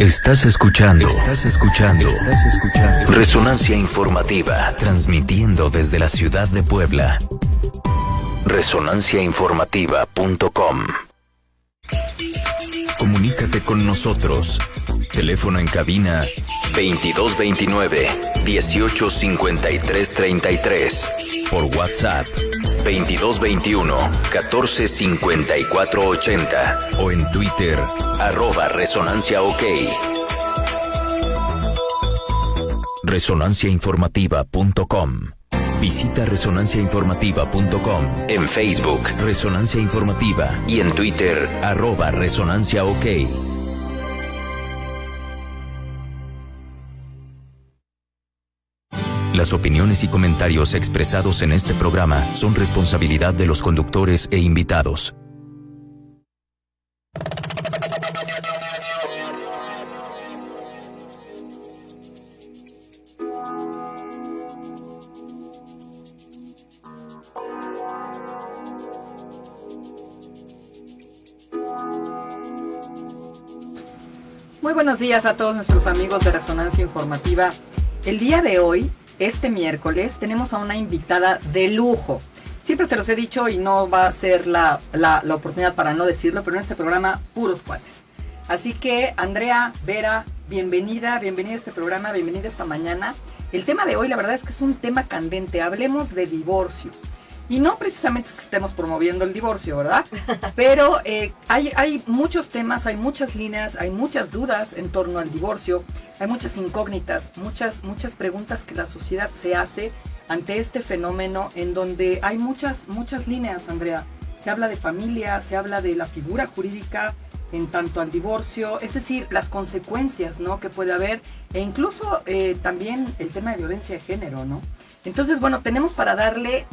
Estás escuchando Resonancia Informativa, transmitiendo desde la ciudad de Puebla. Resonanciainformativa.com. Comunícate con nosotros. Teléfono en cabina 2229-185333. Por WhatsApp 2221-145480. O en Twitter @ResonanciaOK. Resonanciainformativa.com. Visita resonanciainformativa.com, en Facebook Resonancia Informativa y en Twitter @ResonanciaOK. Las opiniones y comentarios expresados en este programa son responsabilidad de los conductores e invitados. Muy buenos días a todos nuestros amigos de Resonancia Informativa. El día de hoy, este miércoles, tenemos a una invitada de lujo. Siempre se los he dicho y no va a ser la oportunidad para no decirlo, pero en este programa, puros cuates. Así que, Andrea, Vera, bienvenida a este programa, bienvenida esta mañana. El tema de hoy, la verdad es que es un tema candente. Hablemos de divorcio. Y no precisamente es que estemos promoviendo el divorcio, ¿verdad? Pero hay muchos temas, hay muchas líneas, hay muchas dudas en torno al divorcio, hay muchas incógnitas, muchas preguntas que la sociedad se hace ante este fenómeno en donde hay muchas líneas, Andrea. Se habla de familia, se habla de la figura jurídica en tanto al divorcio, es decir, las consecuencias, ¿no?, que puede haber, e incluso también el tema de violencia de género, ¿no? Entonces, bueno, tenemos para darle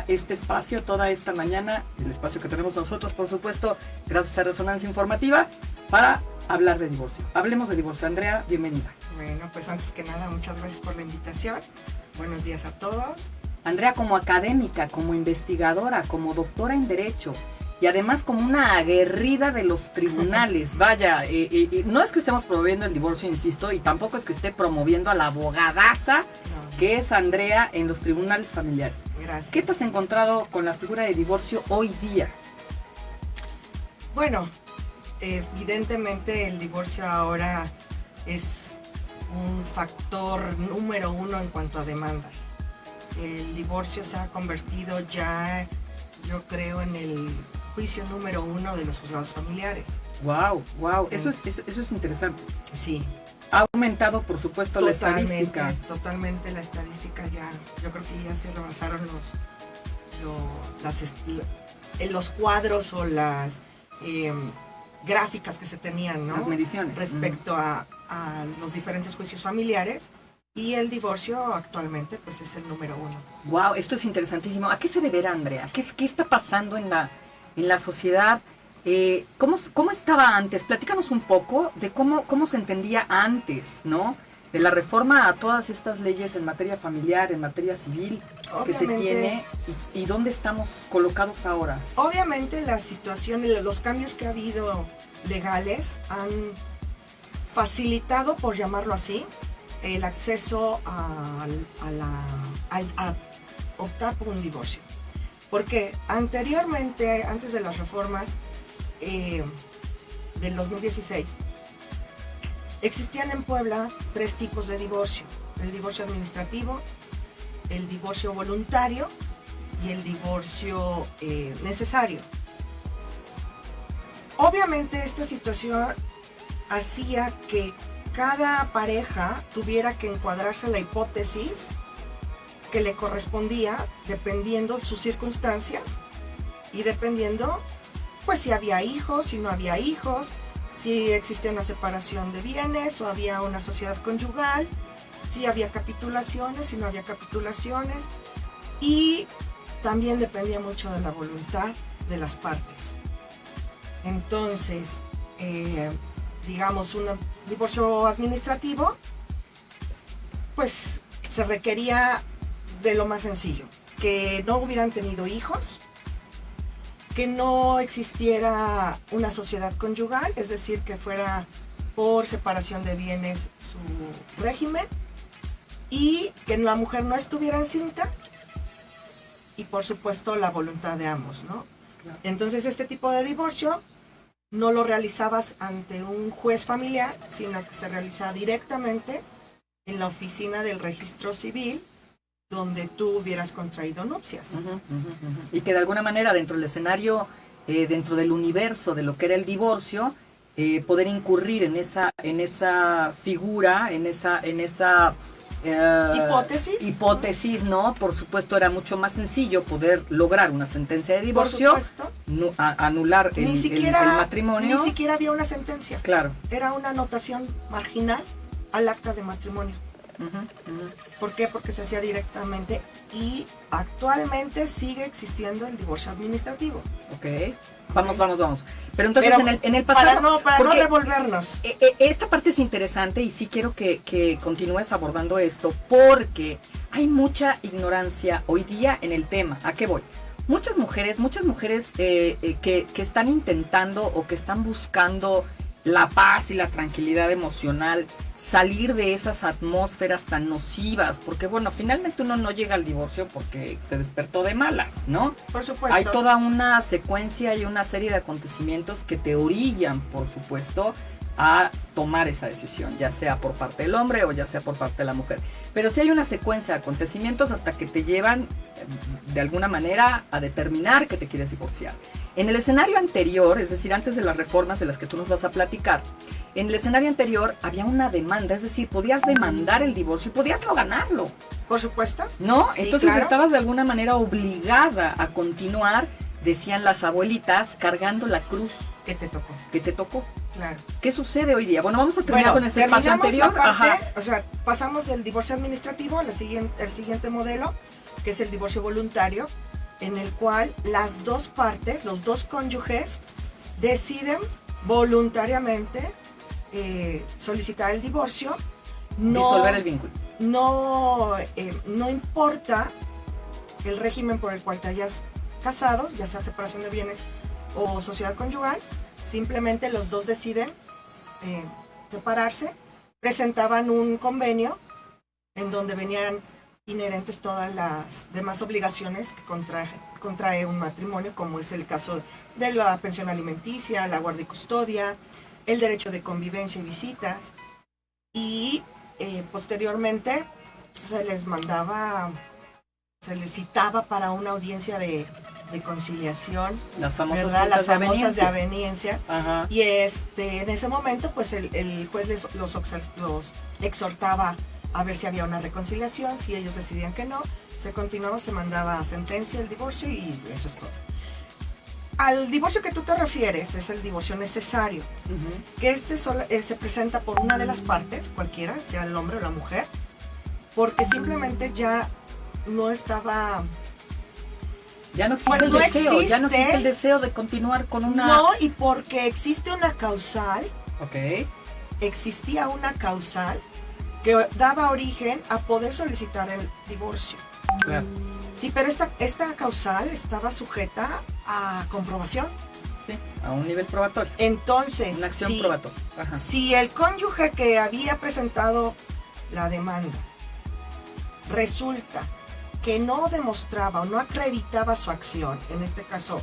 este espacio, toda esta mañana, el espacio que tenemos nosotros, por supuesto, gracias a Resonancia Informativa, para hablar de divorcio. Hablemos de divorcio. Andrea, bienvenida. Bueno, pues antes que nada, muchas gracias por la invitación. Buenos días a todos. Andrea, como académica, como investigadora, como doctora en Derecho, y además como una aguerrida de los tribunales, vaya, no es que estemos promoviendo el divorcio, insisto, y tampoco es que esté promoviendo a la abogadaza que es Andrea en los tribunales familiares. Gracias. ¿Qué te has encontrado con la figura de divorcio hoy día? Bueno, evidentemente el divorcio ahora es un factor número uno en cuanto a demandas. El divorcio se ha convertido ya, yo creo, en el juicio número uno de los juzgados familiares. Wow, eso es interesante. Sí. Ha aumentado, por supuesto, la estadística. Totalmente la estadística ya, yo creo que ya se rebasaron los cuadros o las gráficas que se tenían, ¿no? Las mediciones. Respecto a los diferentes juicios familiares, y el divorcio actualmente pues es el número uno. Wow, esto es interesantísimo. ¿A qué se deberá, Andrea? ¿Qué está pasando en la sociedad? ¿Cómo estaba antes? Platícanos un poco de cómo se entendía antes, ¿no? De la reforma a todas estas leyes en materia familiar, en materia civil, que se tiene, y dónde estamos colocados ahora. Obviamente la situación, los cambios que ha habido legales han facilitado, por llamarlo así, el acceso a optar por un divorcio. Porque anteriormente, antes de las reformas del 2016, existían en Puebla 3 tipos de divorcio: el divorcio administrativo, el divorcio voluntario y el divorcio necesario. Obviamente esta situación hacía que cada pareja tuviera que encuadrarse en la hipótesis que le correspondía, dependiendo sus circunstancias y dependiendo pues si había hijos, si no había hijos, si existía una separación de bienes o había una sociedad conyugal, si había capitulaciones, si no había capitulaciones, y también dependía mucho de la voluntad de las partes. Entonces, digamos, un divorcio administrativo, pues se requería de lo más sencillo: que no hubieran tenido hijos, que no existiera una sociedad conyugal, es decir, que fuera por separación de bienes su régimen y que la mujer no estuviera encinta y por supuesto la voluntad de ambos, ¿no? Claro. Entonces este tipo de divorcio no lo realizabas ante un juez familiar, sino que se realizaba directamente en la oficina del registro civil donde tú hubieras contraído nupcias. Y que de alguna manera dentro del escenario, dentro del universo de lo que era el divorcio, poder incurrir en esa figura, en esa hipótesis, ¿no? Por supuesto era mucho más sencillo poder lograr una sentencia de divorcio, anular el matrimonio. Ni siquiera había una sentencia. Claro. Era una anotación marginal al acta de matrimonio. ¿Por qué? Porque se hacía directamente y actualmente sigue existiendo el divorcio administrativo. Ok. Vamos. Pero entonces en el pasado... Para no revolvernos. Esta parte es interesante y sí quiero que continúes abordando esto porque hay mucha ignorancia hoy día en el tema. ¿A qué voy? Muchas mujeres que están intentando o que están buscando la paz y la tranquilidad emocional, salir de esas atmósferas tan nocivas, porque bueno, finalmente uno no llega al divorcio porque se despertó de malas, ¿no? Por supuesto. Hay toda una secuencia y una serie de acontecimientos que te orillan, por supuesto, a tomar esa decisión, ya sea por parte del hombre o ya sea por parte de la mujer. Pero sí hay una secuencia de acontecimientos hasta que te llevan, de alguna manera, a determinar que te quieres divorciar. En el escenario anterior, es decir, antes de las reformas de las que tú nos vas a platicar, en el escenario anterior había una demanda, es decir, podías demandar el divorcio y podías no ganarlo. Por supuesto. ¿No? Sí, entonces claro. estabas de alguna manera obligada a continuar, decían las abuelitas, cargando la cruz Que te tocó. que te tocó. Claro. ¿Qué sucede hoy día? Bueno, vamos a terminar con este espacio anterior. La parte, o sea, pasamos del divorcio administrativo al siguiente modelo, que es el divorcio voluntario, en el cual las dos partes, los dos cónyuges, deciden voluntariamente solicitar el divorcio. Disolver el vínculo. No importa el régimen por el cual te hayas casado, ya sea separación de bienes o sociedad conyugal, simplemente los dos deciden separarse, presentaban un convenio en donde venían inherentes todas las demás obligaciones que contrae un matrimonio, como es el caso de la pensión alimenticia, la guardia y custodia, el derecho de convivencia y visitas, y posteriormente se les citaba para una audiencia de conciliación, Las famosas ¿verdad? Las juntas famosas de aveniencia. Ajá. Y en ese momento pues el juez los exhortaba a ver si había una reconciliación. Si ellos decidían que no, se continuaba, se mandaba a sentencia el divorcio y eso es todo. Al divorcio que tú te refieres es el divorcio necesario, que se presenta por una de las partes, cualquiera, sea el hombre o la mujer, porque simplemente ya no estaba... Ya no existe Pues el no deseo, ya no existe. existe el deseo de continuar con una... No, y porque existe una causal, Ok. existía una causal que daba origen a poder solicitar el divorcio. Claro. Sí, pero esta causal estaba sujeta a comprobación. Sí, a un nivel probatorio. Entonces, Una acción probatoria. Ajá. si el cónyuge que había presentado la demanda resulta que no demostraba o no acreditaba su acción, en este caso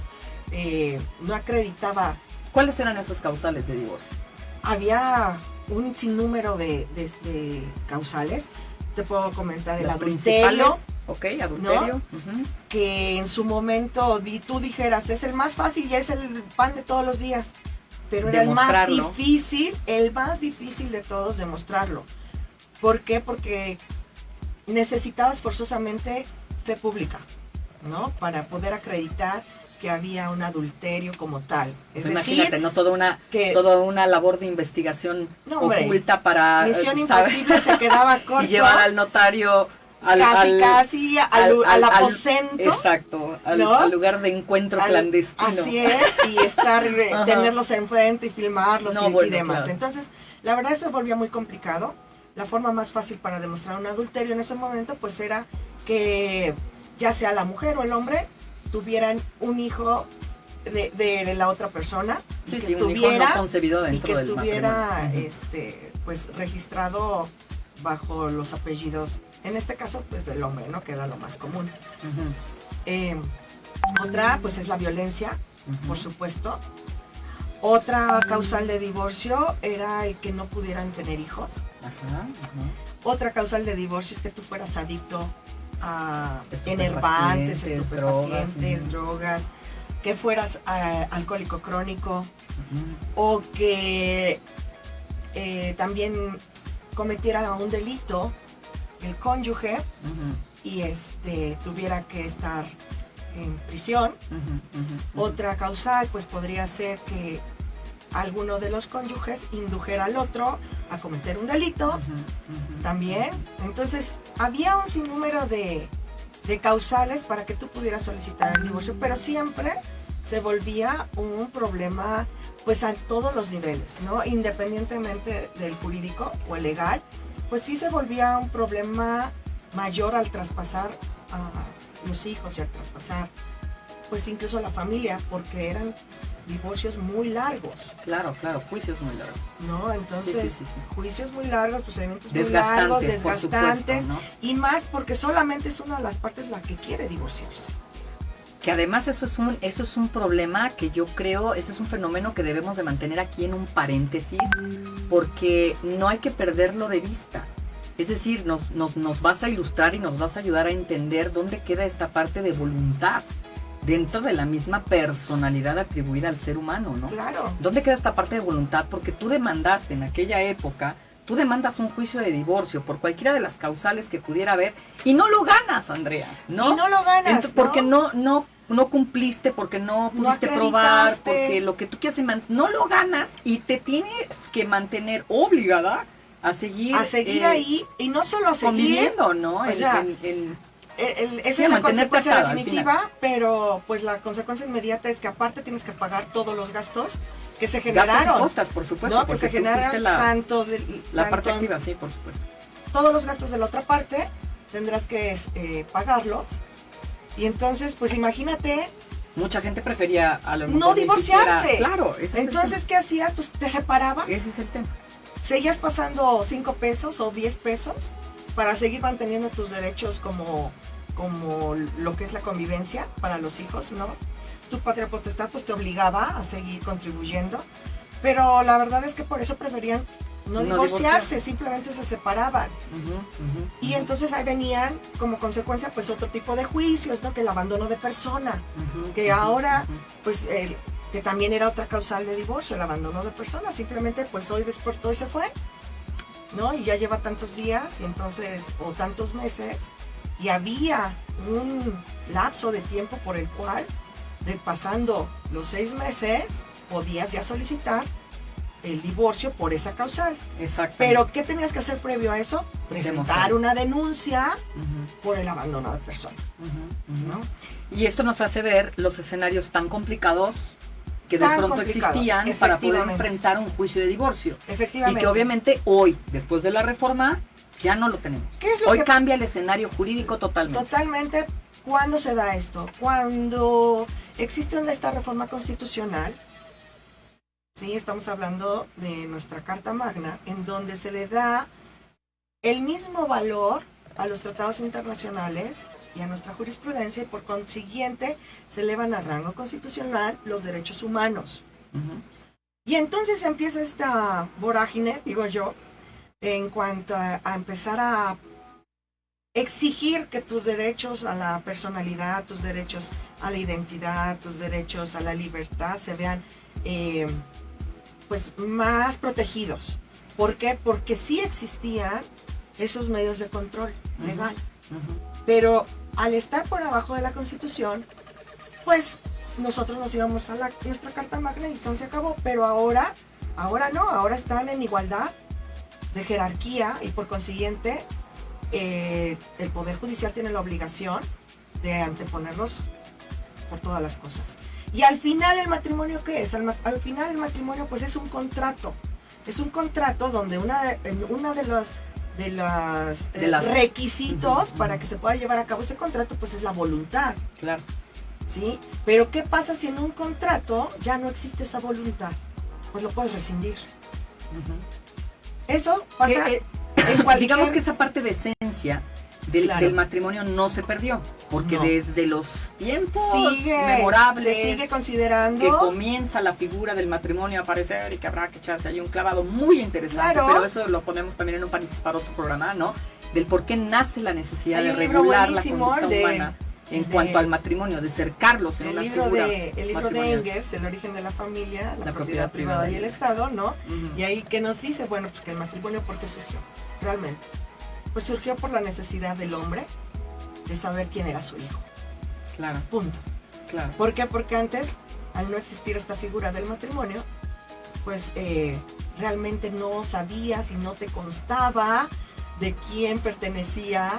no acreditaba, ¿Cuáles eran estas causales de divorcio? había un sinnúmero de causales. Te puedo comentar el Las adulterio, principales. Ok, adulterio. Ujú. que en su momento tú dijeras es el más fácil y es el pan de todos los días, pero era Demostrarlo. el más difícil de todos demostrarlo. ¿Por qué? Porque necesitabas forzosamente fe pública, ¿no? Para poder acreditar que había un adulterio como tal. Es Pues imagínate, decir, ¿no? Toda una labor de investigación No, hombre, oculta para... Misión ¿sabes? Imposible se quedaba corto. Y llevar al notario casi al aposento. Exacto, ¿no? al lugar de encuentro clandestino. Así es, y Ajá. tenerlos enfrente y filmarlos No, y bueno, demás. claro. Entonces, la verdad se volvía muy complicado. La forma más fácil para demostrar un adulterio en ese momento pues era que ya sea la mujer o el hombre tuvieran un hijo de la otra persona, Sí, y que sí, un hijo estuviera, no concebido y dentro que del estuviera matrimonio. pues registrado bajo los apellidos, en este caso pues del hombre, ¿no? Que era lo más común. Ujú. Otra pues es la violencia, Ujú. por supuesto. Otra causal de divorcio era el que no pudieran tener hijos. Ajá, ajá. Otra causal de divorcio es que tú fueras adicto a Estupefacientes, enervantes, estupefacientes, drogas, drogas, que fueras alcohólico crónico, Ujú. o que también cometiera un delito el cónyuge Ujú. y tuviera que estar en prisión. Ujú. Ujú. Otra causal pues podría ser que alguno de los cónyuges indujera al otro a cometer un delito. Ujú. Ujú. También. Entonces, había un sinnúmero de causales para que tú pudieras solicitar el divorcio, pero siempre se volvía un problema, pues a todos los niveles, ¿no? Independientemente del jurídico o el legal, pues sí se volvía un problema mayor al traspasar a los hijos y al traspasar, pues incluso a la familia, porque eran divorcios muy largos, Claro, claro, juicios muy largos. ¿no? Entonces, Sí. juicios muy largos, procedimientos muy Desgastantes, largos, por desgastantes, supuesto, ¿no? y más porque solamente es una de las partes la que quiere divorciarse. Que además eso es un problema que yo creo, ese es un fenómeno que debemos de mantener aquí en un paréntesis, porque no hay que perderlo de vista. Es decir, nos vas a ilustrar y nos vas a ayudar a entender dónde queda esta parte de voluntad dentro de la misma personalidad atribuida al ser humano, ¿no? Claro. ¿Dónde queda esta parte de voluntad? Porque tú demandaste en aquella época, tú demandas un juicio de divorcio por cualquiera de las causales que pudiera haber y no lo ganas, Andrea, ¿no? Y no lo ganas, ¿no? Porque no cumpliste, porque no pudiste probar, porque lo que tú quieres no lo ganas y te tienes que mantener obligada a seguir ahí, y no solo a seguir conviviendo, ¿no? O sea, esa es la consecuencia definitiva, pero pues la consecuencia inmediata es que aparte tienes que pagar todos los gastos que se generaron. Gastos y costas, por supuesto. ¿No? Que se generaron la parte activa, sí, por supuesto. Todos los gastos de la otra parte tendrás que pagarlos. Y entonces, pues imagínate. Mucha gente prefería a lo mejor no divorciarse. Claro. Entonces, ¿qué hacías? Pues te separabas. Ese es el tema. Seguías pasando 5 pesos o 10 pesos para seguir manteniendo tus derechos como lo que es la convivencia para los hijos, ¿no? Tu patria potestad pues te obligaba a seguir contribuyendo, pero la verdad es que por eso preferían no divorciarse, simplemente se separaban. Y entonces ahí venían como consecuencia pues otro tipo de juicios, ¿no? Que el abandono de persona, que ahora pues que también era otra causal de divorcio, el abandono de persona, simplemente pues hoy despertó y se fue, ¿no? Y ya lleva tantos días y entonces, o tantos meses, y había un lapso de tiempo por el cual, pasando los 6 meses, podías ya solicitar el divorcio por esa causal. Exacto. Pero ¿qué tenías que hacer previo a eso? Presentar una denuncia por el abandono de persona, ¿no? Y esto nos hace ver los escenarios tan complicados que de pronto existían para poder enfrentar un juicio de divorcio. Efectivamente. Y que obviamente hoy, después de la reforma, ya no lo tenemos. Hoy cambia el escenario jurídico totalmente. Totalmente. ¿Cuándo se da esto? Cuando existe esta reforma constitucional, sí, estamos hablando de nuestra Carta Magna, en donde se le da el mismo valor a los tratados internacionales y a nuestra jurisprudencia, y por consiguiente se elevan a rango constitucional los derechos humanos. Y entonces empieza esta vorágine, digo yo, en cuanto a empezar a exigir que tus derechos a la personalidad, tus derechos a la identidad, tus derechos a la libertad se vean pues más protegidos. ¿Por qué? Porque sí existían esos medios de control legal. Pero al estar por abajo de la Constitución, pues nosotros nos íbamos a nuestra Carta Magna y se acabó. Pero ahora no, ahora están en igualdad de jerarquía y por consiguiente el Poder Judicial tiene la obligación de anteponerlos por todas las cosas. Y al final el matrimonio, ¿qué es? Al final el matrimonio pues es un contrato. Es un contrato donde una de los requisitos para que se pueda llevar a cabo ese contrato pues es la voluntad. Claro. ¿sí? Pero ¿qué pasa si en un contrato ya no existe esa voluntad? Pues lo puedes rescindir. Eso pasa en cualquier... Digamos que esa parte de esencia del matrimonio no se perdió, porque desde los tiempos memorables se sigue considerando que comienza la figura del matrimonio a aparecer y que habrá que echarse ahí un clavado muy interesante, pero eso lo ponemos también en un paréntesis para otro programa, ¿no? Del por qué nace la necesidad de regular la conducta humana en cuanto al matrimonio, de cercarlos en una figura. El libro de Engels, El origen de la familia, la propiedad privada y el Estado, ¿no? Y ahí que nos dice, bueno, pues que el matrimonio, ¿por qué surgió? Realmente. Pues surgió por la necesidad del hombre de saber quién era su hijo. Claro. Punto. Claro. ¿Por qué? Porque antes, al no existir esta figura del matrimonio, pues realmente no sabías y no te constaba de quién pertenecía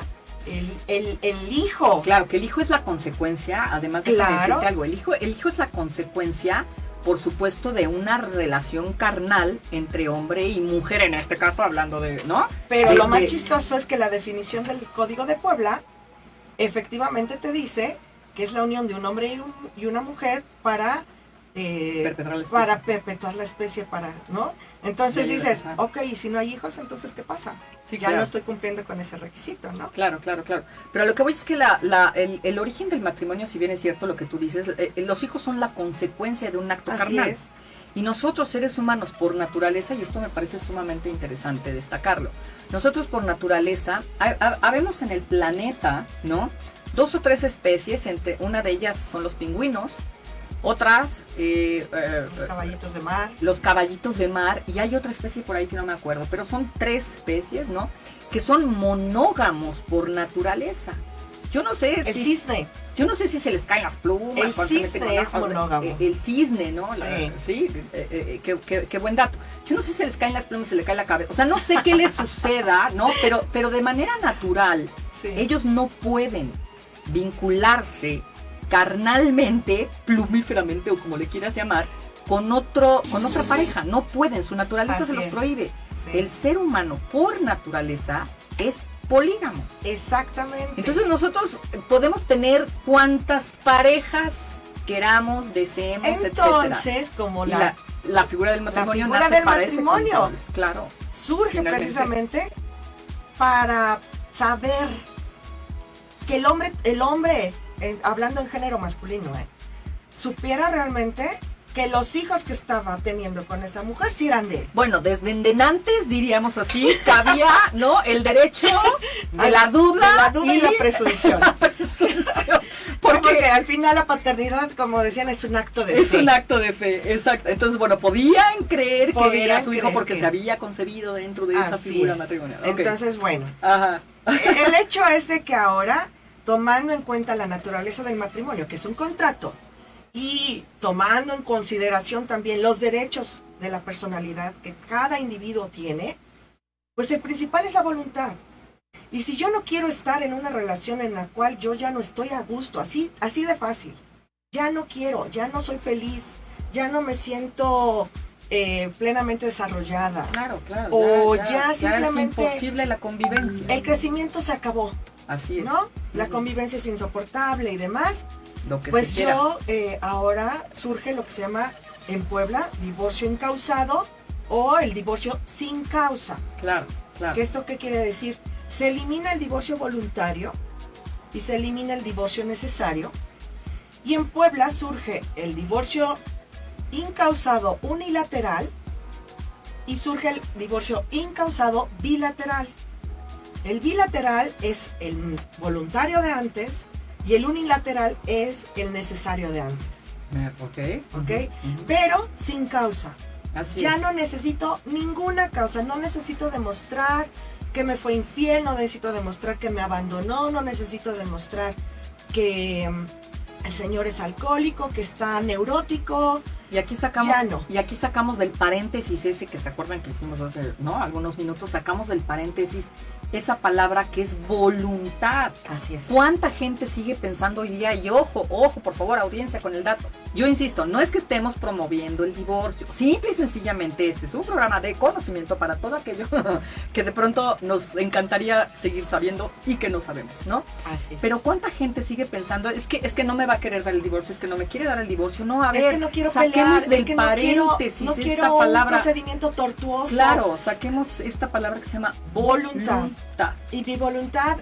el hijo. Claro, que el hijo es la consecuencia, además de decirte algo, el hijo es la consecuencia, por supuesto, de una relación carnal entre hombre y mujer, en este caso hablando de, ¿no? Pero lo más chistoso es que la definición del Código de Puebla efectivamente te dice que es la unión de un hombre y una mujer para perpetuar la especie, ¿no? Entonces dices, ok, y si no hay hijos, entonces ¿qué pasa? Sí, ya no estoy cumpliendo con ese requisito, ¿no? Claro. Pero lo que voy es que el origen del matrimonio, si bien es cierto lo que tú dices, los hijos son la consecuencia de un acto carnal. Es. Y nosotros, seres humanos, por naturaleza, y esto me parece sumamente interesante destacarlo, nosotros por naturaleza, habemos en el planeta, ¿no? 2 o 3 especies, una de ellas son los pingüinos, otras los caballitos de mar. Los caballitos de mar, y hay otra especie por ahí que no me acuerdo, pero son 3 especies, ¿no? Que son monógamos por naturaleza. Yo no sé el cisne. Yo no sé si se les caen las plumas. El cisne es monógamo. El cisne, ¿no? Sí. Qué buen dato. Yo no sé si se les caen las plumas, se les cae la cabeza. O sea, no sé qué les suceda, ¿no? Pero de manera natural, ellos no pueden vincularse carnalmente, plumíferamente, o como le quieras llamar, con otra pareja. No pueden, su naturaleza se los prohíbe. Sí. El ser humano, por naturaleza, es polígamo. Exactamente. Entonces nosotros podemos tener cuantas parejas queramos, deseemos, entonces, como la figura del matrimonio nace del para matrimonio, ese claro, surge finalmente precisamente para saber que el hombre hablando en género masculino, supiera realmente que los hijos que estaba teniendo con esa mujer sí eran de él. Bueno, desde antes, diríamos así, cabía, ¿no? El derecho de la duda y la presunción. Porque al final la paternidad, como decían, es un acto de fe. Es un acto de fe, exacto. Entonces, bueno, podían creer que era su hijo porque se había concebido dentro de esa figura matrimonial. Okay. Entonces, bueno. Ajá. El hecho es de que ahora, tomando en cuenta la naturaleza del matrimonio, que es un contrato, y tomando en consideración también los derechos de la personalidad que cada individuo tiene, pues el principal es la voluntad. Y si yo no quiero estar en una relación en la cual yo ya no estoy a gusto, así de fácil, ya no quiero, ya no soy feliz, ya no me siento plenamente desarrollada. Claro. O ya simplemente es imposible la convivencia. El crecimiento se acabó. Así es. ¿No? La convivencia es insoportable y demás. Lo que pues yo, ahora surge lo que se llama en Puebla divorcio incausado o el divorcio sin causa. Claro. ¿Que esto qué quiere decir? Se elimina el divorcio voluntario y se elimina el divorcio necesario. Y en Puebla surge el divorcio incausado unilateral y surge el divorcio incausado bilateral. El bilateral es el voluntario de antes y el unilateral es el necesario de antes. Ok. Pero sin causa. Así ya es. no necesito ninguna causa, no necesito demostrar que me fue infiel, no necesito demostrar que me abandonó, no necesito demostrar que el señor es alcohólico, que está neurótico, Y aquí sacamos, Ya no. y aquí sacamos del paréntesis ese que se acuerdan que hicimos hace, ¿no?, algunos minutos, sacamos del paréntesis esa palabra que es voluntad. Así es. ¿Cuánta gente sigue pensando hoy día? Y ojo, por favor, audiencia con el dato. Yo insisto, no es que estemos promoviendo el divorcio. Simple y sencillamente este es un programa de conocimiento para todo aquello que de pronto nos encantaría seguir sabiendo y que no sabemos, ¿no? Así es. Pero ¿cuánta gente sigue pensando? Es que no me va a querer dar el divorcio, es que no me quiere dar el divorcio. No, a ver, es que no quiero saquemos pelear, del es que no paréntesis quiero esta palabra. un procedimiento tortuoso. Claro, saquemos esta palabra que se llama voluntad. Y mi voluntad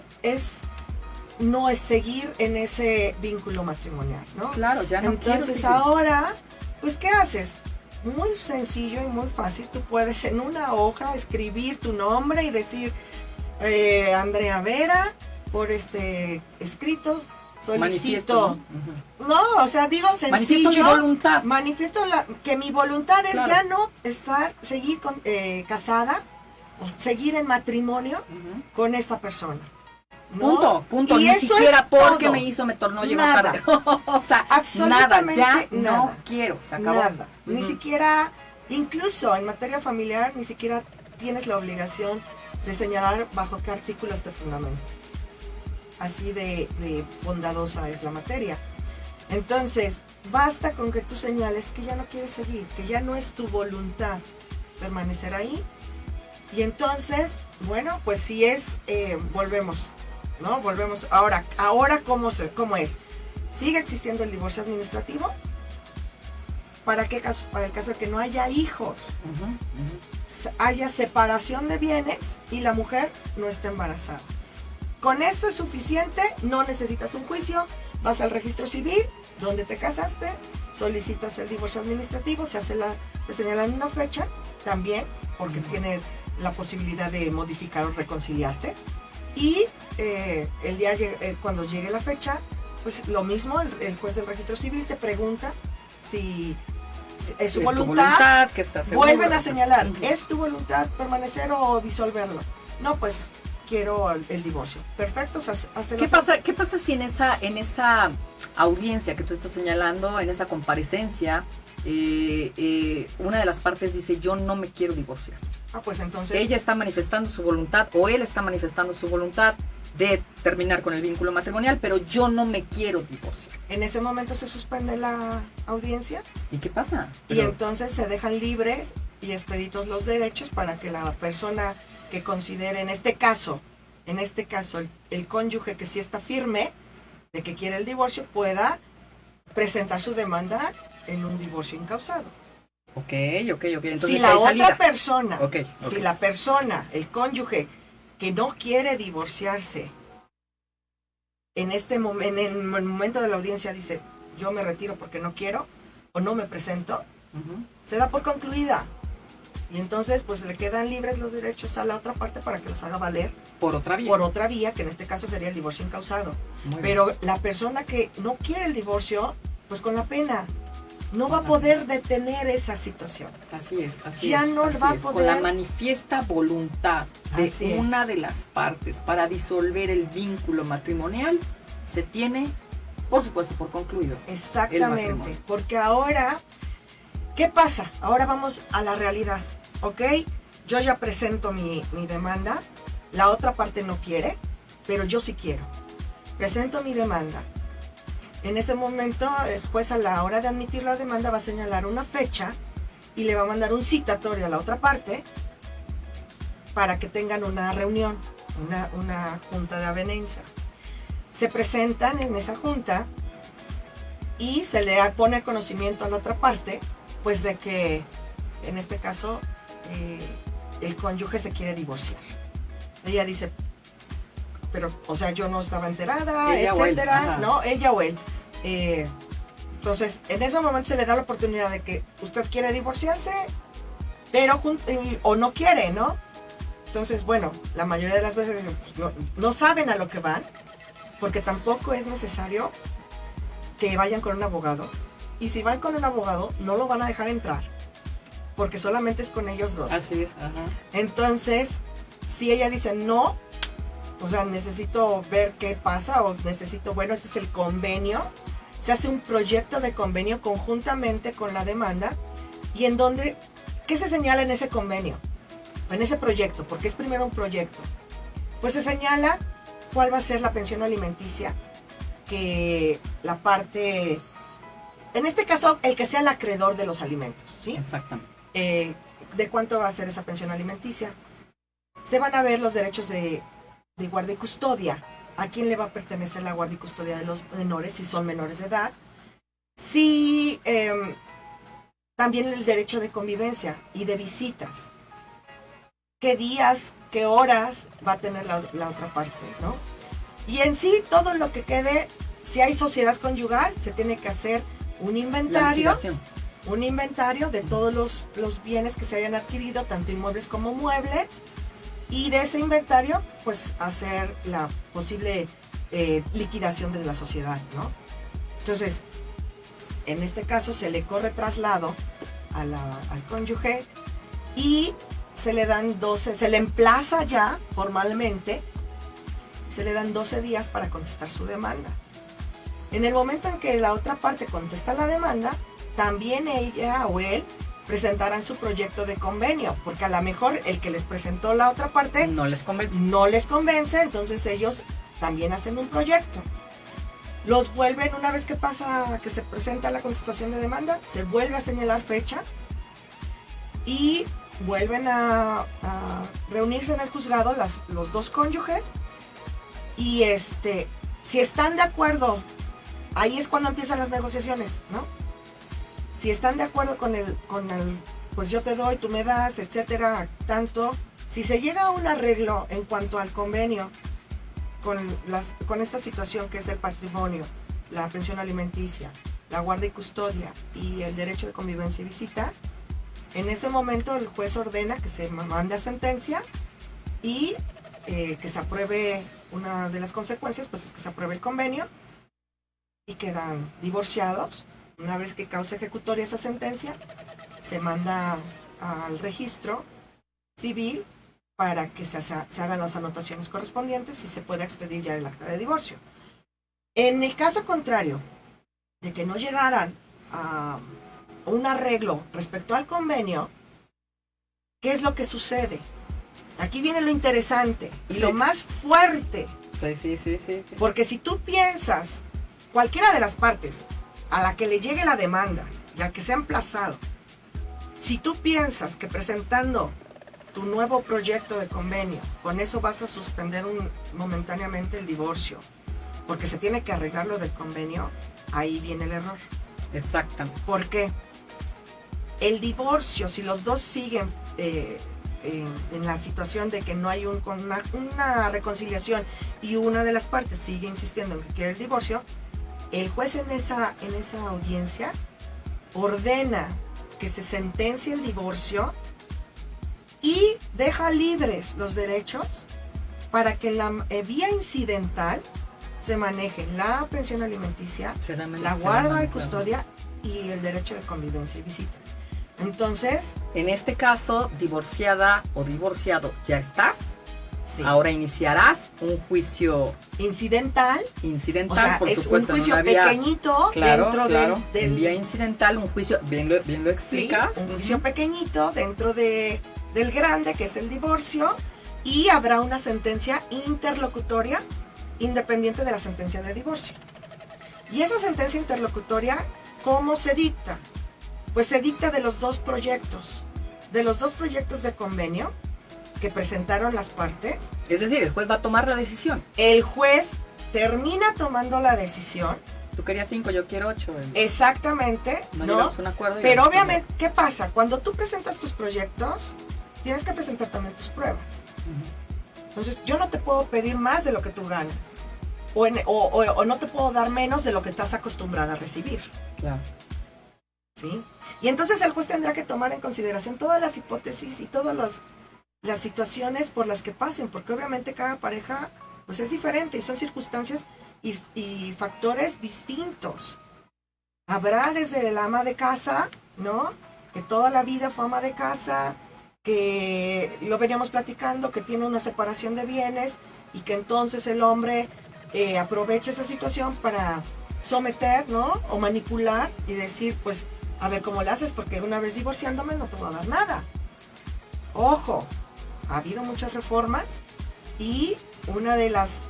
no es seguir en ese vínculo matrimonial, ¿no? Claro, ya no quiero Entonces seguir. ahora, pues ¿qué haces? Muy sencillo y muy fácil. Tú puedes en una hoja escribir tu nombre y decir Andrea Vera, por escrito, solicito. Manifiesto, ¿no? No, o sea, digo sencillo. Manifiesto mi voluntad. Manifiesto que mi voluntad es Claro. ya no seguir casada o seguir en matrimonio con esta persona. ¿no? Punto. Y Ni eso siquiera es porque todo. me hizo, me tornó, llegó Nada. tarde. O sea, nada, Absolutamente ya no nada. quiero, se acabó. Nada. Ni siquiera, incluso en materia familiar, ni siquiera tienes la obligación de señalar bajo qué artículos te fundamentas. Así de bondadosa es la materia. Entonces, basta con que tú señales que ya no quieres seguir, que ya no es tu voluntad permanecer ahí. Y entonces, bueno, pues si es, volvemos, ¿no? Volvemos. Ahora ¿cómo es? ¿Sigue existiendo el divorcio administrativo? ¿Para qué caso? Para el caso de que no haya hijos, haya separación de bienes y la mujer no esté embarazada. Con eso es suficiente, no necesitas un juicio, vas al registro civil, donde te casaste, solicitas el divorcio administrativo, te señalan una fecha también, porque tienes la posibilidad de modificar o reconciliarte. Y el día cuando llegue la fecha, pues lo mismo, el juez del registro civil te pregunta si es su voluntad, que está seguro, vuelven a señalar, ¿es tu voluntad permanecer o disolverlo? No, pues quiero el divorcio. Perfecto, ¿Qué pasa si en esa audiencia que tú estás señalando, en esa comparecencia, una de las partes dice, yo no me quiero divorciar? Pues entonces ella está manifestando su voluntad o él está manifestando su voluntad de terminar con el vínculo matrimonial, pero yo no me quiero divorciar. En ese momento se suspende la audiencia. ¿Y qué pasa? Y entonces se dejan libres y expeditos los derechos para que la persona que considere en este caso el cónyuge que sí está firme de que quiere el divorcio pueda presentar su demanda en un divorcio incausado. Ok. Entonces, si la hay otra salida. persona, Okay. si la persona, el cónyuge que no quiere divorciarse, en el momento de la audiencia dice, yo me retiro porque no quiero o no me presento, se da por concluida. Y entonces pues le quedan libres los derechos a la otra parte para que los haga valer Por otra vía, que en este caso sería el divorcio incausado. Muy Pero bien. la persona que no quiere el divorcio, pues con la pena no va a poder detener esa situación. Así es. Ya no va a poder. Con la manifiesta voluntad de Así es. una de las partes para disolver el vínculo matrimonial, se tiene, por supuesto, por concluido. Exactamente, porque ahora, ¿qué pasa? Ahora vamos a la realidad, ¿ok? Yo ya presento mi demanda, la otra parte no quiere, pero yo sí quiero. Presento mi demanda. En ese momento, el juez a la hora de admitir la demanda va a señalar una fecha y le va a mandar un citatorio a la otra parte para que tengan una reunión, una junta de avenencia. Se presentan en esa junta y se le pone conocimiento a la otra parte, pues de que en este caso el cónyuge se quiere divorciar. Ella dice, pero, o sea, yo no estaba enterada, Ella etcétera, ¿no? Ella o él. Entonces, en ese momento se le da la oportunidad de que usted quiere divorciarse, pero o no quiere, ¿no? Entonces, bueno, la mayoría de las veces pues, no saben a lo que van, porque tampoco es necesario que vayan con un abogado. Y si van con un abogado, no lo van a dejar entrar, porque solamente es con ellos dos. Así es, Entonces, si ella dice no, o sea, necesito ver qué pasa, o necesito, bueno, este es el convenio, se hace un proyecto de convenio conjuntamente con la demanda y en donde, ¿qué se señala en ese convenio? En ese proyecto, porque es primero un proyecto. Pues se señala cuál va a ser la pensión alimenticia que la parte, en este caso, el que sea el acreedor de los alimentos, ¿sí? Exactamente. De cuánto va a ser esa pensión alimenticia. Se van a ver los derechos de guardia y custodia. ¿A quién le va a pertenecer la guardia y custodia de los menores si son menores de edad? Sí, también el derecho de convivencia y de visitas. ¿Qué días, qué horas va a tener la otra parte, ¿no? Y en sí, todo lo que quede, si hay sociedad conyugal, se tiene que hacer un inventario. Un inventario de todos los bienes que se hayan adquirido, tanto inmuebles como muebles, y de ese inventario, pues hacer la posible liquidación de la sociedad, ¿no? Entonces, en este caso se le corre traslado al cónyuge y se le emplaza ya formalmente, se le dan 12 días para contestar su demanda. En el momento en que la otra parte contesta la demanda, también ella o él presentarán su proyecto de convenio, porque a lo mejor el que les presentó la otra parte no les convence, entonces ellos también hacen un proyecto. Los vuelven, una vez que pasa, que se presenta la contestación de demanda, se vuelve a señalar fecha y vuelven a reunirse en el juzgado los dos cónyuges y si están de acuerdo, ahí es cuando empiezan las negociaciones, ¿no? Si están de acuerdo con el, pues yo te doy, tú me das, etcétera, tanto, si se llega a un arreglo en cuanto al convenio con esta situación que es el patrimonio, la pensión alimenticia, la guardia y custodia y el derecho de convivencia y visitas, en ese momento el juez ordena que se mande a sentencia y que se apruebe. Una de las consecuencias pues es que se apruebe el convenio y quedan divorciados. Una vez que causa ejecutoria esa sentencia, se manda al registro civil para que se hagan las anotaciones correspondientes y se pueda expedir ya el acta de divorcio. En el caso contrario, de que no llegaran a un arreglo respecto al convenio, ¿qué es lo que sucede? Aquí viene lo interesante y lo más fuerte. Sí. Porque si tú piensas, cualquiera de las partes a la que le llegue la demanda y al que sea emplazado, si tú piensas que presentando tu nuevo proyecto de convenio, con eso vas a suspender momentáneamente el divorcio, porque se tiene que arreglar lo del convenio, ahí viene el error. Exactamente. ¿Por qué? El divorcio, si los dos siguen en la situación de que no hay una reconciliación y una de las partes sigue insistiendo en que quiere el divorcio, el juez en esa audiencia ordena que se sentencie el divorcio y deja libres los derechos para que en la vía incidental se maneje la pensión alimenticia, la guarda y custodia y el derecho de convivencia y visitas. Entonces, en este caso, divorciada o divorciado, ya estás. Sí. Ahora iniciarás un juicio incidental, o sea, por es supuesto, un juicio vía, pequeñito dentro del vía incidental, un juicio, bien lo explicas. Sí, un juicio pequeñito dentro del grande, que es el divorcio, y habrá una sentencia interlocutoria independiente de la sentencia de divorcio. Y esa sentencia interlocutoria, ¿cómo se dicta? Pues se dicta de los dos proyectos de convenio que presentaron las partes. Es decir, el juez va a tomar la decisión. El juez termina tomando la decisión. Tú querías 5, yo quiero 8. Exactamente, ¿no? Llegamos a un acuerdo. Pero obviamente, ¿qué pasa? Cuando tú presentas tus proyectos, tienes que presentar también tus pruebas. Entonces, yo no te puedo pedir más de lo que tú ganas. O no te puedo dar menos de lo que estás acostumbrada a recibir. Claro. ¿Sí? Y entonces el juez tendrá que tomar en consideración todas las hipótesis y todas las situaciones por las que pasen, porque obviamente cada pareja pues es diferente y son circunstancias y factores distintos. Habrá desde el ama de casa, ¿no? Que toda la vida fue ama de casa, que lo veníamos platicando, que tiene una separación de bienes y que entonces el hombre aprovecha esa situación para someter, ¿no? O manipular y decir, pues, a ver cómo le haces, porque una vez divorciándome no te voy a dar nada. Ojo, ha habido muchas reformas y una de las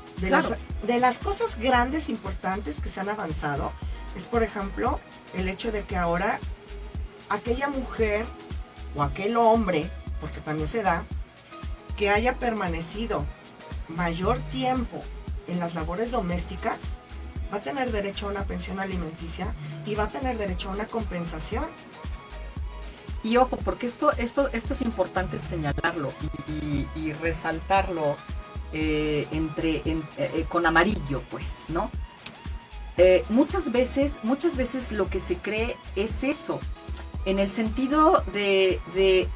cosas grandes, importantes que se han avanzado es, por ejemplo, el hecho de que ahora aquella mujer o aquel hombre, porque también se da, que haya permanecido mayor tiempo en las labores domésticas, va a tener derecho a una pensión alimenticia y va a tener derecho a una compensación. Y ojo, porque esto es importante señalarlo y resaltarlo con amarillo, pues, ¿no? Muchas veces lo que se cree es eso, en el sentido de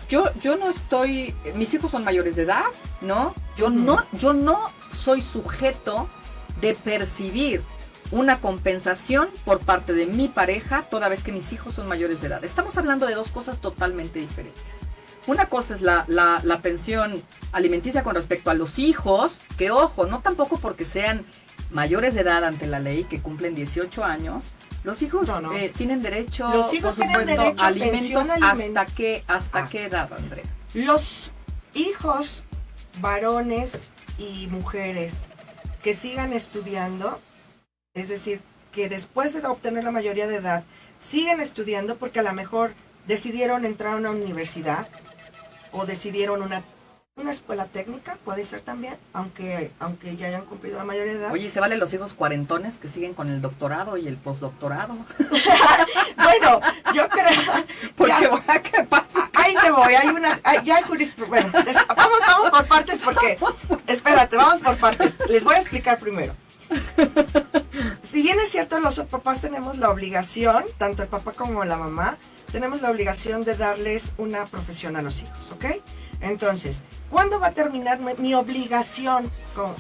yo no estoy, mis hijos son mayores de edad, ¿no? Yo no soy sujeto de percibir una compensación por parte de mi pareja toda vez que mis hijos son mayores de edad. Estamos hablando de dos cosas totalmente diferentes. Una cosa es la pensión alimenticia con respecto a los hijos, que ojo, no tampoco porque sean mayores de edad ante la ley, que cumplen 18 años, los hijos no. Tienen derecho, los hijos por supuesto, tienen derecho a alimentos a hasta qué edad, Andrea. Los hijos varones y mujeres que sigan estudiando, es decir, que después de obtener la mayoría de edad, siguen estudiando porque a lo mejor decidieron entrar a una universidad o decidieron una escuela técnica, puede ser también, aunque ya hayan cumplido la mayoría de edad. Oye, ¿se valen los hijos cuarentones que siguen con el doctorado y el postdoctorado? Bueno, yo creo... Porque ¿qué pasa? Ahí te voy, ya hay jurisprudencia. Bueno, vamos por partes porque... Espérate, vamos por partes. Les voy a explicar primero. Si bien es cierto, los papás tenemos la obligación, tanto el papá como la mamá, tenemos la obligación de darles una profesión a los hijos, ¿ok? Entonces, ¿cuándo va a terminar mi obligación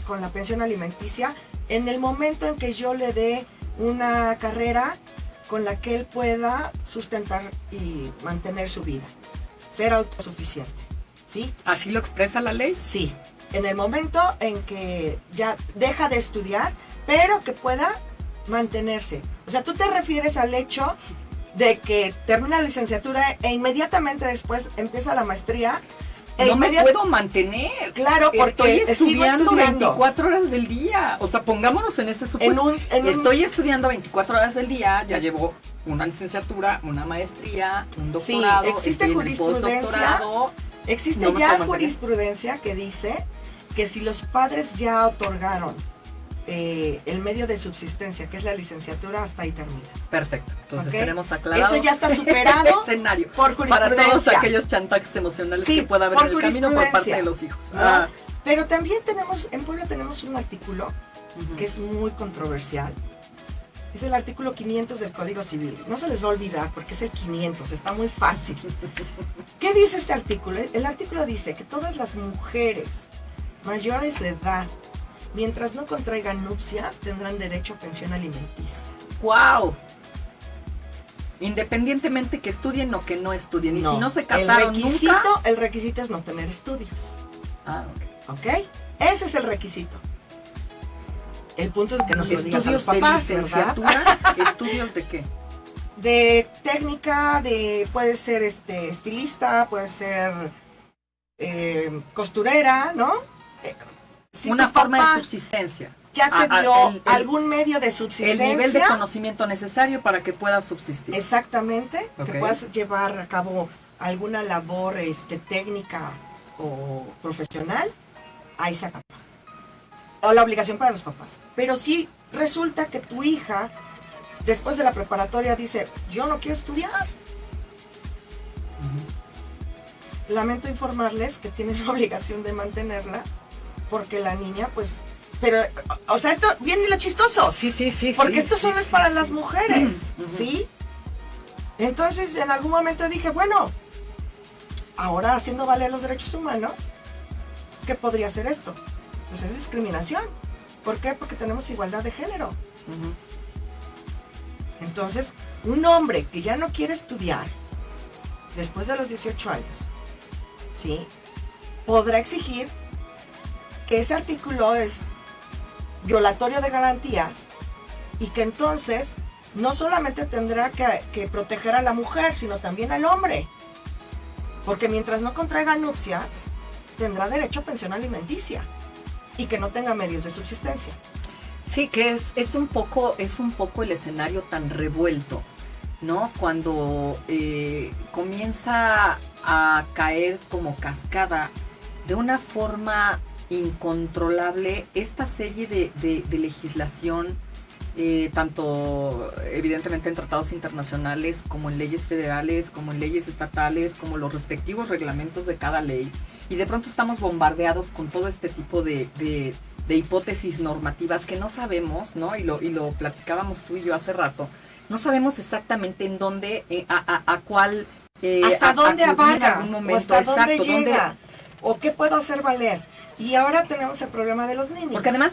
con la pensión alimenticia? En el momento en que yo le dé una carrera con la que él pueda sustentar y mantener su vida, ser autosuficiente, ¿sí? ¿Así lo expresa la ley? Sí, en el momento en que ya deja de estudiar, pero que pueda mantenerse. O sea, tú te refieres al hecho de que termina la licenciatura e inmediatamente después empieza la maestría. No me puedo mantener. Claro, porque estoy estudiando 24 horas del día. O sea, pongámonos en ese supuesto. Estoy estudiando 24 horas del día, ya llevo una licenciatura, una maestría, un doctorado. Sí, existe jurisprudencia. Existe ya jurisprudencia que dice que si los padres ya otorgaron el medio de subsistencia, que es la licenciatura, hasta ahí termina. Perfecto. Entonces ¿Okay? tenemos aclarado. Eso ya está superado escenario por jurisprudencia. Para todos aquellos chantajes emocionales que pueda haber en el camino por parte de los hijos. ¿No? Pero también en Puebla tenemos un artículo que es muy controversial. Es el artículo 500 del Código Civil. No se les va a olvidar porque es el 500, está muy fácil. ¿Qué dice este artículo? El artículo dice que todas las mujeres mayores de edad, mientras no contraigan nupcias, tendrán derecho a pensión alimenticia. ¡Wow! Independientemente que estudien o que no estudien. Y si no se casaron nunca... El requisito es no tener estudios. ¿Ok? Ese es el requisito. El punto es que no se lo digas a los papás, ¿verdad? ¿Estudios de qué? De técnica, puede ser estilista, puede ser costurera, ¿no? Si una forma de subsistencia. Ya te dio algún medio de subsistencia. El nivel de conocimiento necesario para que puedas subsistir. Exactamente, que puedas llevar a cabo alguna labor técnica o profesional, ahí se acaba. O la obligación para los papás. Pero si resulta que tu hija, después de la preparatoria, dice, yo no quiero estudiar. Lamento informarles que tienen la obligación de mantenerla, porque la niña, pues... Pero, o sea, esto viene lo chistoso. Sí. Porque esto solo es para las mujeres, ¿sí? Entonces, en algún momento dije, bueno, ahora haciendo valer los derechos humanos, ¿qué podría ser esto? Pues es discriminación. ¿Por qué? Porque tenemos igualdad de género. Entonces, un hombre que ya no quiere estudiar después de los 18 años, ¿sí? Podrá exigir que ese artículo es violatorio de garantías y que entonces no solamente tendrá que proteger a la mujer, sino también al hombre. Porque mientras no contraiga nupcias, tendrá derecho a pensión alimenticia y que no tenga medios de subsistencia. Sí, que es un poco el escenario tan revuelto, ¿no? Cuando comienza a caer como cascada de una forma incontrolable esta serie de legislación, tanto evidentemente en tratados internacionales como en leyes federales, como en leyes estatales, como los respectivos reglamentos de cada ley. Y de pronto estamos bombardeados con todo este tipo de hipótesis normativas que no sabemos, ¿no? Y lo platicábamos tú y yo hace rato. No sabemos exactamente en dónde, a cuál... hasta dónde abarca, momento, o hasta exacto, dónde llega, o qué puedo hacer valer. Y ahora tenemos el problema de los ninis. Porque además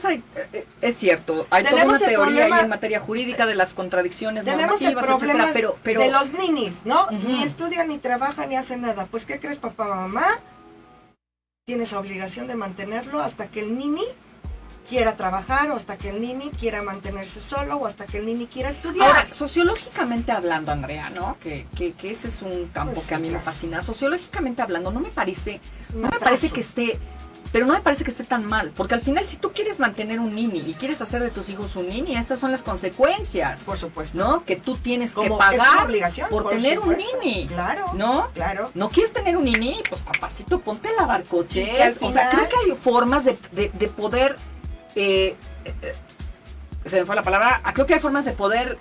es cierto, hay toda una teoría ahí en materia jurídica de las contradicciones normativas, etcétera, pero de los ninis, ¿no? Uh-huh. Ni estudian, ni trabajan, ni hacen nada. Pues, ¿qué crees, papá, mamá? Tienes obligación de mantenerlo hasta que el nini quiera trabajar, o hasta que el nini quiera mantenerse solo, o hasta que el nini quiera estudiar. Ahora, sociológicamente hablando, Andrea, ¿no? Que ese es un campo pues que a mí me fascina. Sociológicamente hablando, no me parece que esté... Pero no me parece que esté tan mal, porque al final si tú quieres mantener un nini y quieres hacer de tus hijos un nini, estas son las consecuencias. Por supuesto. ¿No? Que tú tienes que pagar es una obligación, por tener supuesto. Un nini. Claro. ¿No? Claro. ¿No quieres tener un nini? Pues papacito, ponte a lavar coches. O sea, creo que hay formas de poder... se me fue la palabra. Creo que hay formas de poder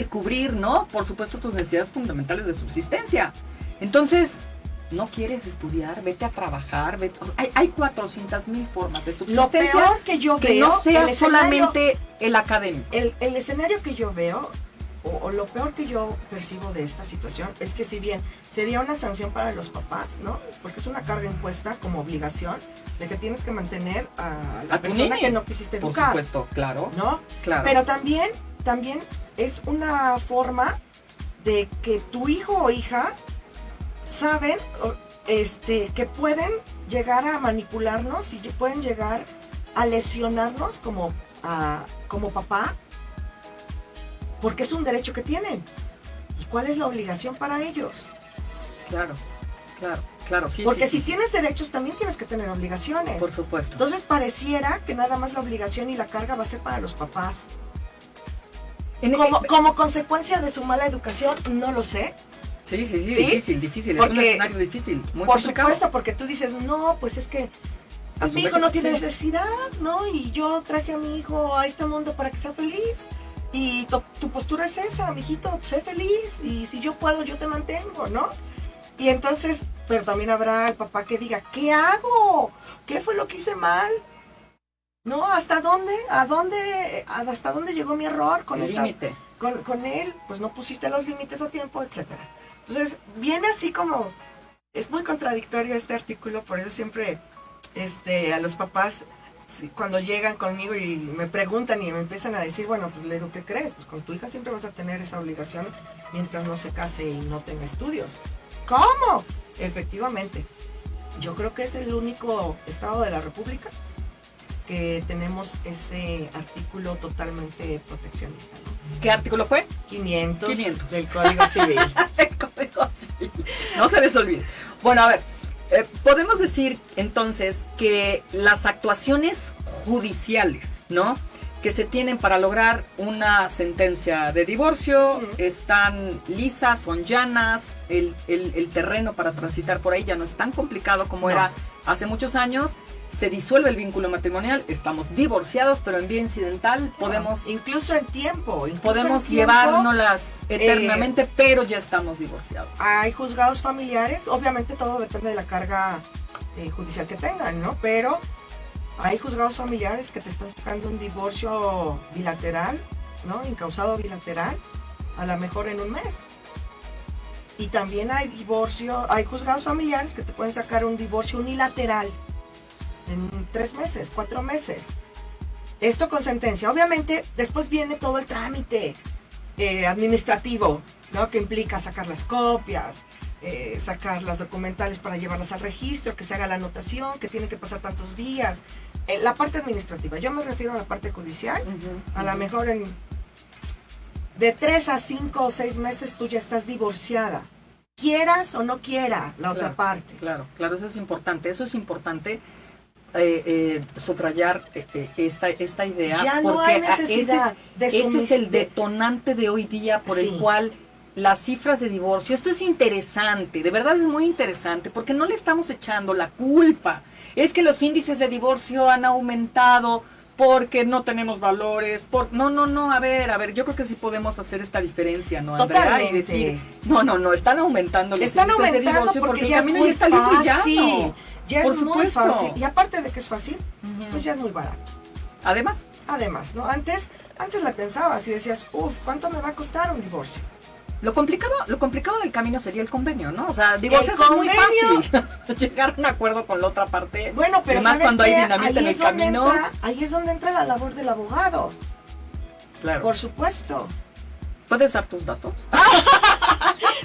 cubrir, ¿no? Por supuesto, tus necesidades fundamentales de subsistencia. Entonces... ¿No quieres estudiar? Vete a trabajar. Hay 400,000 formas de subsistencia. Lo peor que yo veo, no sea solamente el académico. El escenario que yo veo, o lo peor que yo percibo de esta situación, es que si bien sería una sanción para los papás, ¿no? Porque es una carga impuesta como obligación de que tienes que mantener a la persona que no quisiste educar. Por supuesto, claro. ¿No? Claro. Pero también es una forma de que tu hijo o hija saben que pueden llegar a manipularnos y pueden llegar a lesionarnos como papá, porque es un derecho que tienen. ¿Y cuál es la obligación para ellos? Claro, sí. Porque si tienes derechos, también tienes que tener obligaciones. Por supuesto. Entonces pareciera que nada más la obligación y la carga va a ser para los papás. Como consecuencia de su mala educación, no lo sé. Sí, difícil, porque, es un escenario difícil, muy por complicado. Supuesto, porque tú dices, no, pues es que pues mi hijo no tiene necesidad, ¿no? Y yo traje a mi hijo a este mundo para que sea feliz. Y tu postura es esa, mijito, sé feliz. Y si yo puedo, yo te mantengo, ¿no? Y entonces, pero también habrá el papá que diga, ¿qué hago? ¿Qué fue lo que hice mal? ¿No? ¿Hasta dónde llegó mi error con el límite? Con él, pues no pusiste los límites a tiempo, etcétera. Entonces, viene así como, es muy contradictorio este artículo, por eso siempre a los papás, cuando llegan conmigo y me preguntan y me empiezan a decir, bueno, pues le digo, ¿qué crees? Pues con tu hija siempre vas a tener esa obligación mientras no se case y no tenga estudios. ¿Cómo? Efectivamente, yo creo que es el único estado de la República que tenemos ese artículo totalmente proteccionista, ¿no? ¿Qué artículo fue? 500 del Código Civil. El Código Civil. No se les olvide. Bueno, a ver, podemos decir entonces que las actuaciones judiciales, ¿no?, que se tienen para lograr una sentencia de divorcio están lisas, son llanas, el terreno para transitar por ahí ya no es tan complicado como era hace muchos años. Se disuelve el vínculo matrimonial, estamos divorciados, pero en vía incidental podemos... Incluso en tiempo. Podemos llevárnoslas eternamente, pero ya estamos divorciados. Hay juzgados familiares, obviamente todo depende de la carga judicial que tengan, ¿no? Pero hay juzgados familiares que te están sacando un divorcio bilateral, ¿no? Incausado bilateral, a lo mejor en un mes. Y también hay juzgados familiares que te pueden sacar un divorcio unilateral en 3 meses, 4 meses. Esto con sentencia. Obviamente, después viene todo el trámite administrativo, ¿no? Que implica sacar las copias, sacar las documentales para llevarlas al registro, que se haga la anotación, que tiene que pasar tantos días. La parte administrativa. Yo me refiero a la parte judicial. A lo mejor en de 3 a 5 o 6 meses tú ya estás divorciada. Quieras o no quiera la otra parte. Claro, eso es importante. Eso es importante subrayar esta idea. Ya no hay necesidad de ese es el detonante de hoy día por el cual las cifras de divorcio, esto es interesante, de verdad es muy interesante, porque no le estamos echando la culpa. Es que los índices de divorcio han aumentado porque no tenemos valores, no, a ver, yo creo que sí podemos hacer esta diferencia, ¿no, Andrea? Totalmente. Y decir, no, están aumentando los índices de divorcio porque ya el camino es muy ya está liso y llano. Ya Por es supuesto. muy fácil. Y aparte de que es fácil, pues ya es muy barato. Además, ¿no? Antes la pensabas y decías, ¿cuánto me va a costar un divorcio? Lo complicado del camino sería el convenio, ¿no? O sea, divorciarse es muy fácil. Llegar a un acuerdo con la otra parte. Bueno, pero más cuando hay dinamita en el donde camino. Ahí es donde entra la labor del abogado. Claro. Por supuesto. ¿Puedes dar tus datos?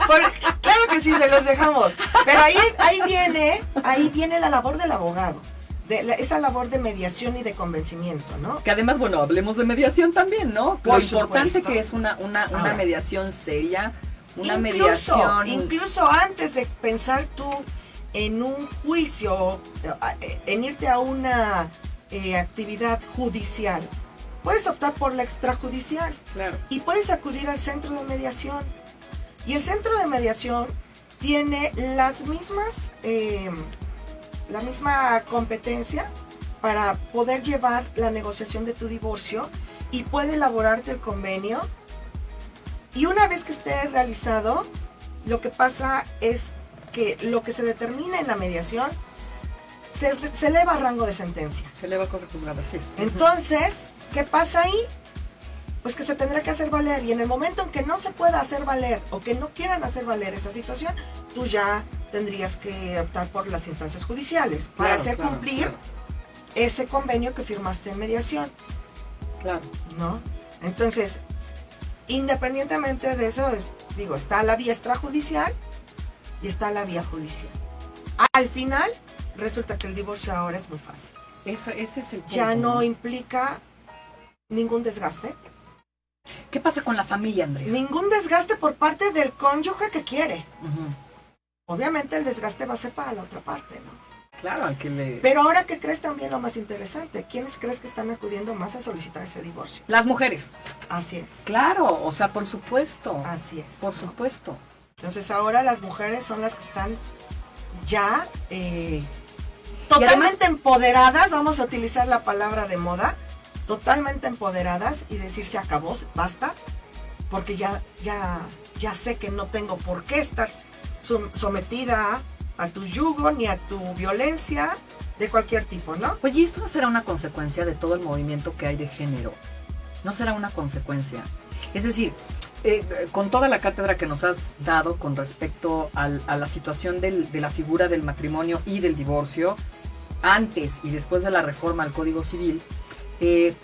Claro que sí, se los dejamos. Pero ahí viene la labor del abogado. Esa labor de mediación y de convencimiento, ¿no? Que además, bueno, hablemos de mediación también, ¿no? Lo importante que es una mediación seria, mediación. Incluso antes de pensar tú en un juicio, en irte a una actividad judicial, puedes optar por la extrajudicial. Claro. Y puedes acudir al centro de mediación. Y el centro de mediación tiene la misma competencia para poder llevar la negociación de tu divorcio y puede elaborarte el convenio. Y una vez que esté realizado, lo que pasa es que lo que se determina en la mediación se eleva a rango de sentencia. Se eleva a corte juzgada, así es. Entonces, ¿qué pasa ahí? Pues que se tendrá que hacer valer, y en el momento en que no se pueda hacer valer o que no quieran hacer valer esa situación, tú ya tendrías que optar por las instancias judiciales para hacer cumplir ese convenio que firmaste en mediación. Claro. ¿No? Entonces, independientemente de eso, digo, está la vía extrajudicial y está la vía judicial. Al final, resulta que el divorcio ahora es muy fácil. Ese es el punto. Ya no implica ningún desgaste. ¿Qué pasa con la familia, Andrea? Ningún desgaste por parte del cónyuge que quiere. Uh-huh. Obviamente el desgaste va a ser para la otra parte, ¿no? Claro, al que le... Pero ahora, ¿qué crees también lo más interesante? ¿Quiénes crees que están acudiendo más a solicitar ese divorcio? Las mujeres. Así es. Claro, o sea, por supuesto. Así es. Por supuesto. Entonces ahora las mujeres son las que están ya totalmente empoderadas, vamos a utilizar la palabra de moda, totalmente empoderadas y decir se acabó, basta, porque ya sé que no tengo por qué estar sometida a tu yugo ni a tu violencia de cualquier tipo, ¿no? Oye, ¿esto no será una consecuencia de todo el movimiento que hay de género? ¿No será una consecuencia? Es decir, con toda la cátedra que nos has dado con respecto a la situación de la figura del matrimonio y del divorcio, antes y después de la reforma al Código Civil,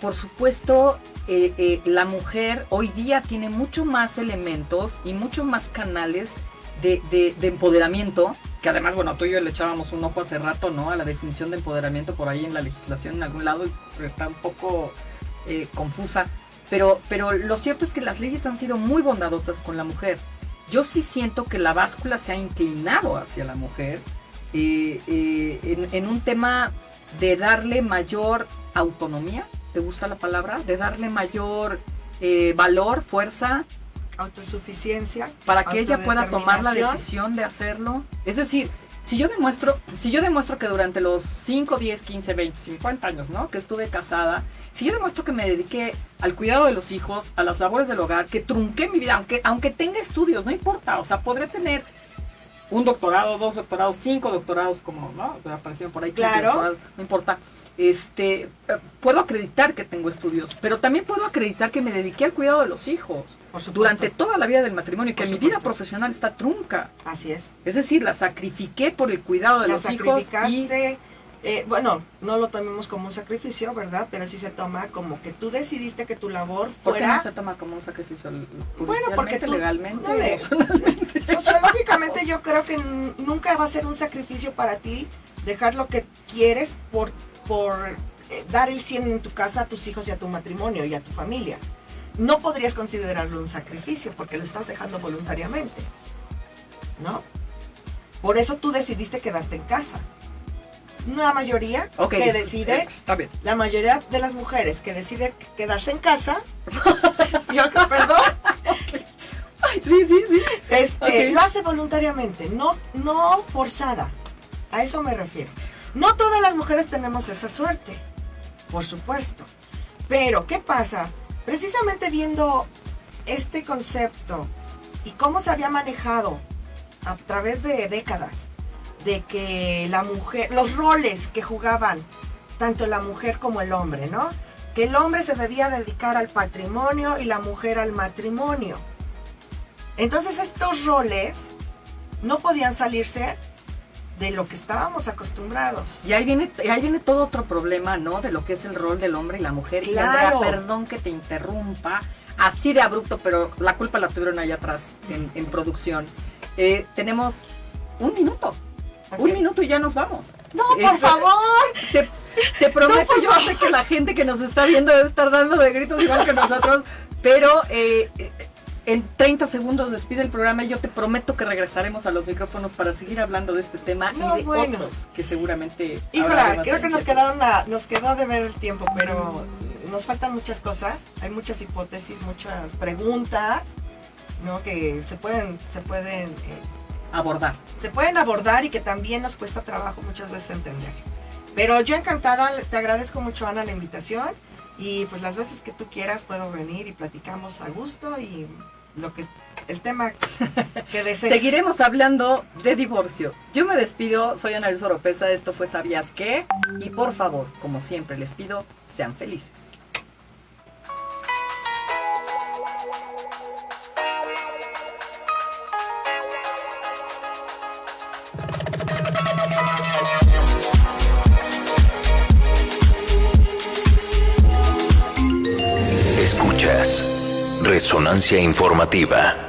por supuesto, la mujer hoy día tiene mucho más elementos y mucho más canales de empoderamiento, que además, bueno, tú y yo le echábamos un ojo hace rato, ¿no? A la definición de empoderamiento por ahí en la legislación en algún lado, y está un poco confusa, pero lo cierto es que las leyes han sido muy bondadosas con la mujer. Yo sí siento que la báscula se ha inclinado hacia la mujer en un tema de darle mayor autonomía, ¿te gusta la palabra? De darle mayor valor, fuerza, autosuficiencia, para que ella pueda tomar la decisión de hacerlo. Es decir, si yo demuestro que durante los 5, 10, 15, 20, 50 años, ¿no?, que estuve casada, si yo demuestro que me dediqué al cuidado de los hijos, a las labores del hogar, que trunqué mi vida, aunque tenga estudios, no importa, o sea, podré tener un doctorado, 2 doctorados, 5 doctorados, como, ¿no?, aparecieron por ahí, 15 claro, doctorados, no importa. Puedo acreditar que tengo estudios, pero también puedo acreditar que me dediqué al cuidado de los hijos durante toda la vida del matrimonio y que mi vida profesional está trunca. Así es. Es decir, la sacrifiqué por el cuidado de los hijos. Bueno, no lo tomemos como un sacrificio, ¿verdad? Pero sí se toma como que tú decidiste que tu labor fuera... ¿Por qué no se toma como un sacrificio? Bueno, porque tú, legalmente. Sociológicamente yo creo que nunca va a ser un sacrificio para ti dejar lo que quieres por dar el 100 en tu casa a tus hijos y a tu matrimonio y a tu familia. no podrías considerarlo un sacrificio porque lo estás dejando voluntariamente, ¿no? Por eso tú decidiste quedarte en casa. La mayoría que decide, está bien. la mayoría de las mujeres que decide quedarse en casa, perdón, Ay, sí. Lo hace voluntariamente, no forzada. A eso me refiero. No todas las mujeres tenemos esa suerte, por supuesto. Pero, ¿qué pasa? Precisamente viendo este concepto y cómo se había manejado a través de décadas, de que la mujer, los roles que jugaban tanto la mujer como el hombre, ¿no? Que el hombre se debía dedicar al patrimonio y la mujer al matrimonio. Entonces estos roles no podían salirse de lo que estábamos acostumbrados. Y ahí viene todo otro problema, ¿no? De lo que es el rol del hombre y la mujer. Claro. Y Andrea, perdón que te interrumpa, así de abrupto, pero la culpa la tuvieron allá atrás en producción. Tenemos un minuto. Okay. 1 minuto y ya nos vamos. No, por favor. Te prometo, No, yo sé que la gente que nos está viendo debe estar dando de gritos igual que nosotros, pero en 30 segundos despide el programa y yo te prometo que regresaremos a los micrófonos para seguir hablando de este tema y de otros que seguramente... Híjole, creo que nos quedó de ver el tiempo, pero nos faltan muchas cosas, hay muchas hipótesis, muchas preguntas, ¿no? Que se pueden abordar y que también nos cuesta trabajo muchas veces entender. Pero yo encantada, te agradezco mucho, Ana, la invitación, y pues las veces que tú quieras puedo venir y platicamos a gusto y el tema que desees. Seguiremos hablando de divorcio. Yo me despido, soy Ana Luz Oropesa, esto fue ¿Sabías qué? Y por favor, como siempre les pido, sean felices. Escuchas Resonancia Informativa.